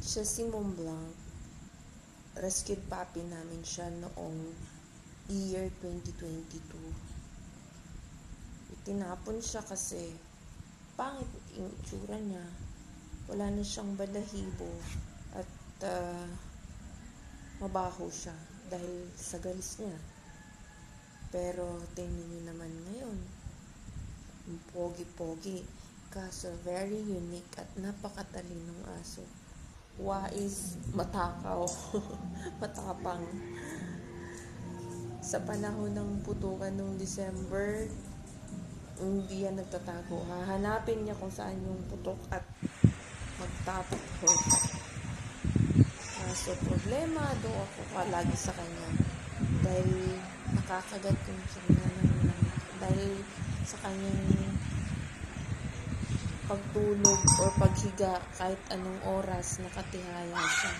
Siya si Montblanc. Rescued puppy namin siya noong year 2022. Itinapon siya kasi pangit yung itsura niya. Wala na siyang balahibo at mabaho siya dahil sa galis niya. Pero tingnan niyo naman ngayon, pogi-pogi, kaso very unique at napakatalinong aso. Wais, matakaw, matapang. Sa panahon ng putukan noong December, hindi yan nagtatago. Hahanapin niya kung saan yung putok at magtatakbo. So, problemado ako palagi sa kanya dahil nakakagat yung kanya dahil sa kanyang pagtulog o paghiga kahit anong oras nakatihaya siya.